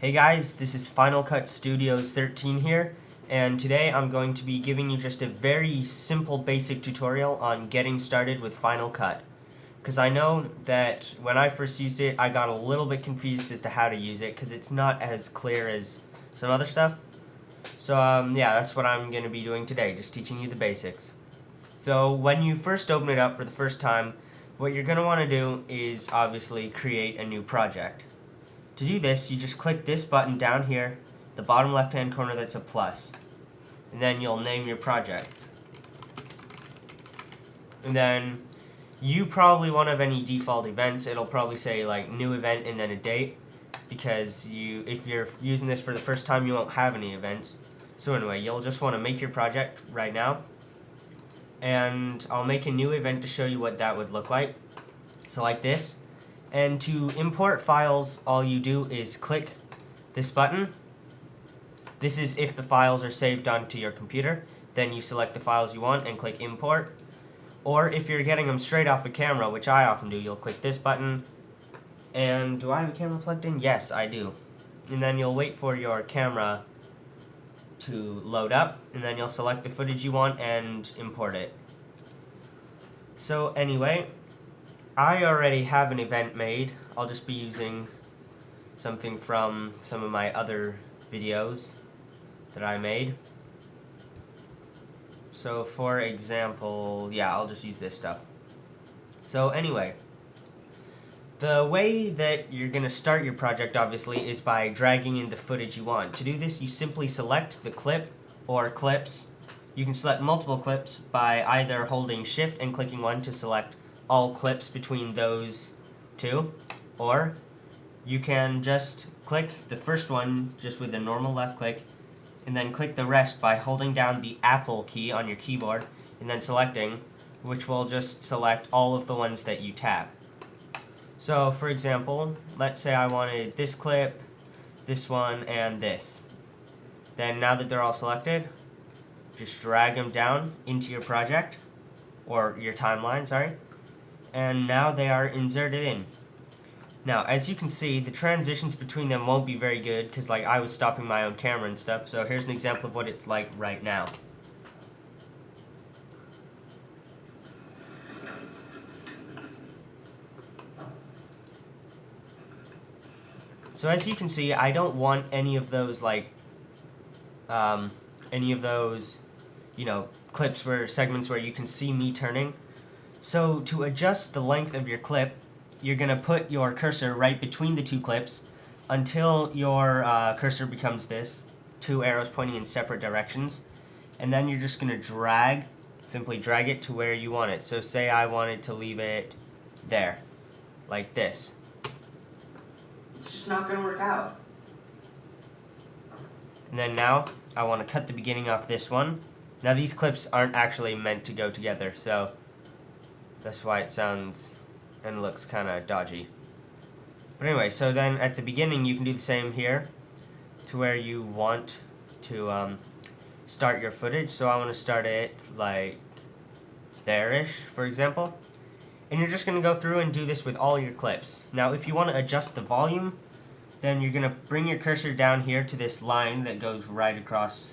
Hey guys, this is Final Cut Studios 13 here, and today I'm going to be giving you just a very simple basic tutorial on getting started with Final Cut. Because I know that when I first used it, I got a little bit confused as to how to use it, because it's not as clear as some other stuff. So yeah, that's what I'm going to be doing today, just teaching you the basics. So when you first open it up for the first time, what you're going to want to do is obviously create a new project. To do this, you just click this button down here, the bottom left hand corner that's a plus, and then you'll name your project. And then you probably won't have any default events. It'll probably say like new event and then a date, because if you're using this for the first time, you won't have any events. So anyway, you'll just want to make your project right now, and I'll make a new event to show you what that would look like. So like this. And to import files, all you do is click this button. This is if the files are saved onto your computer. Then you select the files you want and click import. Or if you're getting them straight off the camera, which I often do, you'll click this button. And do I have a camera plugged in? Yes, I do. And then you'll wait for your camera to load up, and then you'll select the footage you want and import it. So anyway, I already have an event made. I'll just be using something from some of my other videos that I made. So for example, yeah, I'll just use this stuff. So anyway, the way that you're going to start your project obviously is by dragging in the footage you want. To do this, you simply select the clip or clips. You can select multiple clips by either holding shift and clicking one to select all clips between those two, or you can just click the first one just with a normal left click, and then click the rest by holding down the Apple key on your keyboard and then selecting, which will just select all of the ones that you tap. So for example, let's say I wanted this clip, this one, and this. Then now that they're all selected, just drag them down into your project, or your timeline, sorry. And now they are inserted in. Now, as you can see, the transitions between them won't be very good, because like I was stopping my own camera and stuff. So here's an example of what it's like right now. So as you can see, I don't want any of those clips where segments where you can see me turning. So to adjust the length of your clip, you're going to put your cursor right between the two clips until your cursor becomes this, two arrows pointing in separate directions. And then you're just going to simply drag it to where you want it. So say I wanted to leave it there, like this. It's just not going to work out. And then now I want to cut the beginning off this one. Now these clips aren't actually meant to go together, so that's why it sounds and looks kind of dodgy. But anyway, so then at the beginning you can do the same here to where you want to start your footage. So I want to start it like there-ish, for example. And you're just going to go through and do this with all your clips. Now if you want to adjust the volume, then you're going to bring your cursor down here to this line that goes right across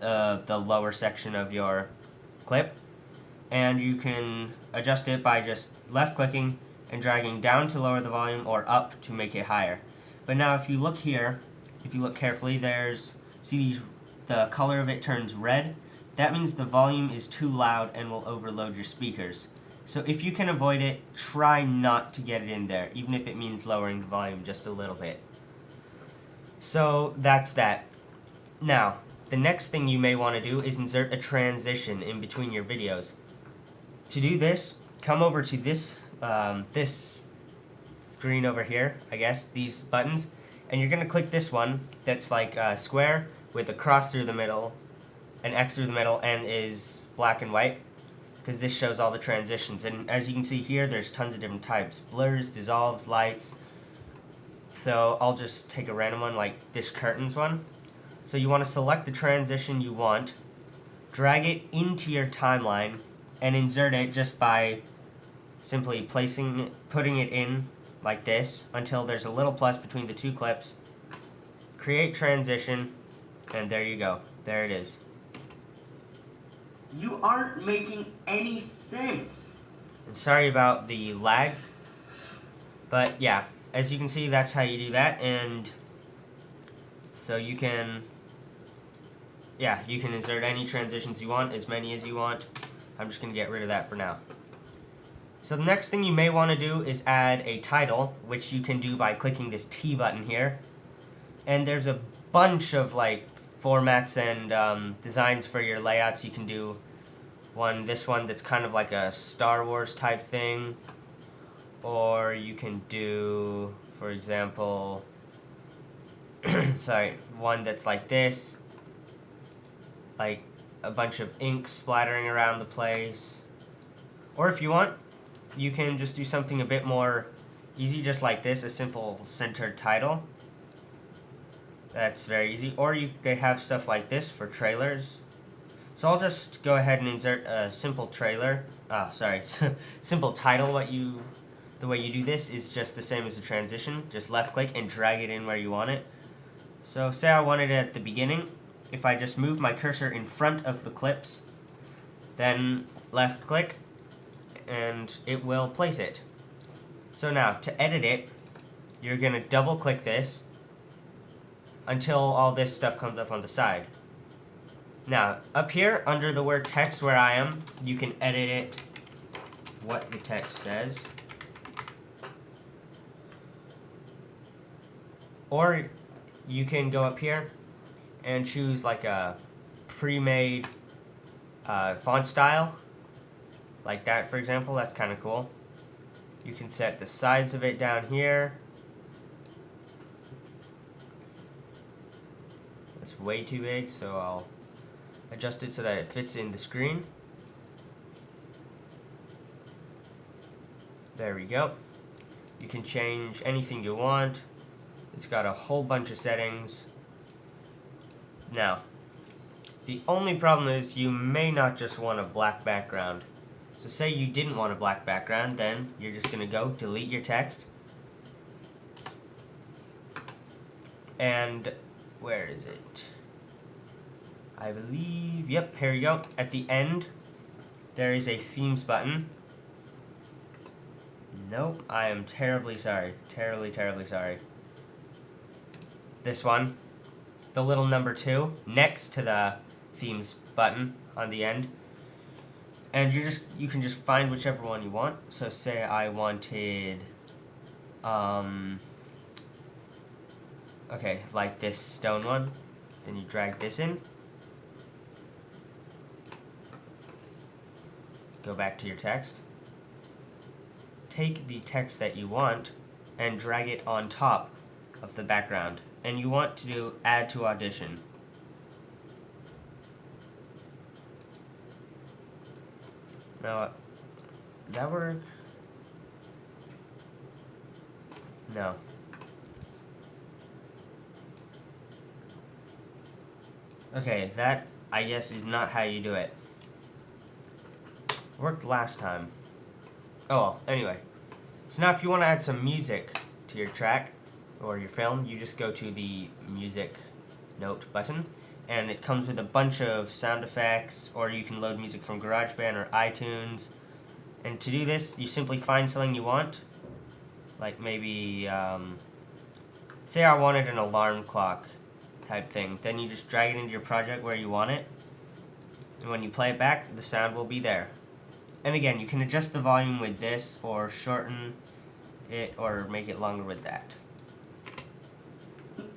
the lower section of your clip. And you can adjust it by just left clicking and dragging down to lower the volume, or up to make it higher. But now if you look here, if you look carefully, the color of it turns red. That means the volume is too loud and will overload your speakers. So if you can avoid it, try not to get it in there, even if it means lowering the volume just a little bit. So that's that. Now, the next thing you may want to do is insert a transition in between your videos. To do this, come over to this screen over here, I guess, these buttons, and you're going to click this one that's like a square with a cross through the middle, an X through the middle, and is black and white, because this shows all the transitions. And as you can see here, there's tons of different types: blurs, dissolves, lights. So I'll just take a random one like this curtains one. So you want to select the transition you want, drag it into your timeline, and insert it just by simply putting it in like this until there's a little plus between the two clips, create transition, and there you go. There it is. You aren't making any sense. And sorry about the lag, but yeah, as you can see, that's how you do that. And so you can insert any transitions you want, as many as you want. I'm just going to get rid of that for now. So the next thing you may want to do is add a title, which you can do by clicking this T button here. And there's a bunch of like formats and designs for your layouts. You can do this one that's kind of like a Star Wars type thing, or you can do, for example, one that's like this, like a bunch of ink splattering around the place. Or if you want, you can just do something a bit more easy, just like this, a simple centered title. That's very easy. Or they have stuff like this for trailers. So I'll just go ahead and insert a simple trailer. Simple title. The way you do this is just the same as the transition. Just left click and drag it in where you want it. So say I want it at the beginning. If I just move my cursor in front of the clips, then left click, and it will place it. So now, to edit it, you're going to double click this until all this stuff comes up on the side. Now, up here, under the word text where I am, you can edit it what the text says. Or you can go up here and choose like a pre-made font style. Like that, for example. That's kind of cool. You can set the size of it down here. That's way too big, so I'll adjust it so that it fits in the screen. There we go. You can change anything you want. It's got a whole bunch of settings. Now, the only problem is you may not just want a black background. So say you didn't want a black background, then you're just going to go delete your text. And where is it? I believe, yep, here you go. At the end, there is a themes button. Nope, I am terribly sorry. Terribly, terribly sorry. This one, the little number 2, next to the themes button on the end. And you can just find whichever one you want. So say I wanted, okay, like this stone one. Then you drag this in. Go back to your text. Take the text that you want and drag it on top of the background. And you want to do add to audition. Now, that work? No. Okay, that, I guess, is not how you do it. Worked last time. Oh, well, anyway. So now if you want to add some music to your track or your film, you just go to the music note button. And it comes with a bunch of sound effects, or you can load music from Garageband or iTunes. And to do this, you simply find something you want. Like maybe, say I wanted an alarm clock type thing. Then you just drag it into your project where you want it. And when you play it back, the sound will be there. And again, you can adjust the volume with this, or shorten it, or make it longer with that.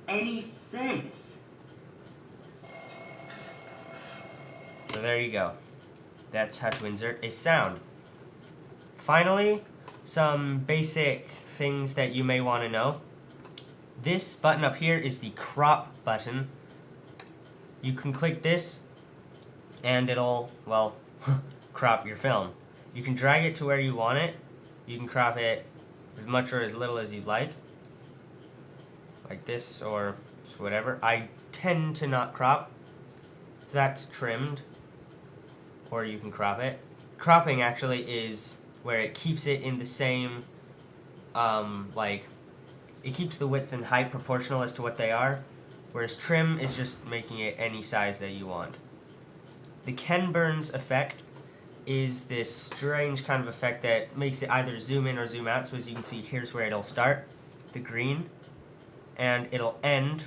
Any sense? So there you go. That's how to insert a sound. Finally, some basic things that you may want to know. This button up here is the crop button. You can click this and it'll, well, crop your film. You can drag it to where you want it. You can crop it as much or as little as you'd like this, or whatever. I tend to not crop, so that's trimmed, or you can crop it. Cropping actually is where it keeps it in the same, it keeps the width and height proportional as to what they are, whereas trim is just making it any size that you want. The Ken Burns effect is this strange kind of effect that makes it either zoom in or zoom out. So as you can see, here's where it'll start, the green, and it'll end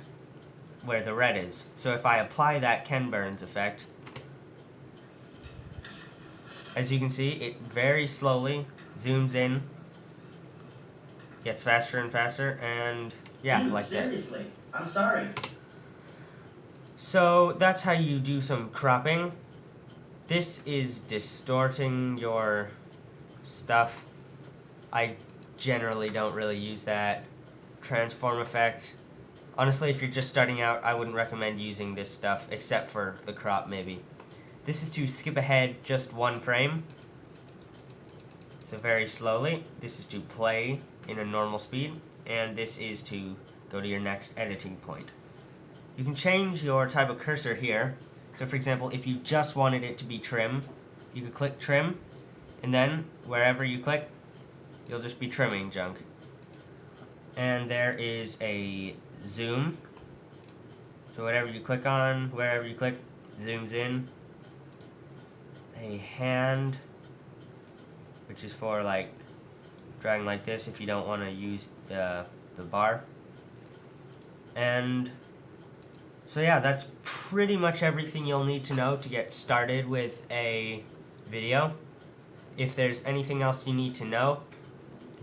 where the red is. So if I apply that Ken Burns effect, as you can see, it very slowly zooms in, gets faster and faster, and yeah, Dude, like seriously, I'm sorry. that. So that's how you do some cropping. This is distorting your stuff. I generally don't really use that. Transform effect. Honestly, if you're just starting out, I wouldn't recommend using this stuff, except for the crop maybe. This is to skip ahead just one frame. So very slowly. This is to play in a normal speed. And this is to go to your next editing point. You can change your type of cursor here. So for example, if you just wanted it to be trim, you could click trim, and then wherever you click, you'll just be trimming junk. And there is a zoom. So whatever you click on, wherever you click, zooms in. A hand, which is for like dragging like this if you don't want to use the bar. And so yeah, that's pretty much everything you'll need to know to get started with a video. If there's anything else you need to know,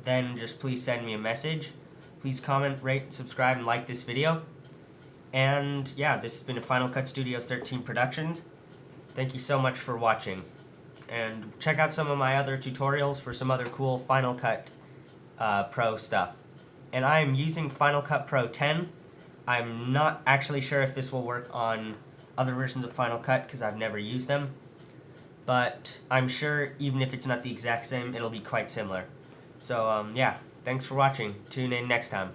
then just please send me a message. Please comment, rate, subscribe, and like this video. And yeah, this has been a Final Cut Studios 13 Productions. Thank you so much for watching. And check out some of my other tutorials for some other cool Final Cut Pro stuff. And I am using Final Cut Pro 10. I'm not actually sure if this will work on other versions of Final Cut because I've never used them. But I'm sure even if it's not the exact same, it'll be quite similar. So yeah, thanks for watching. Tune in next time.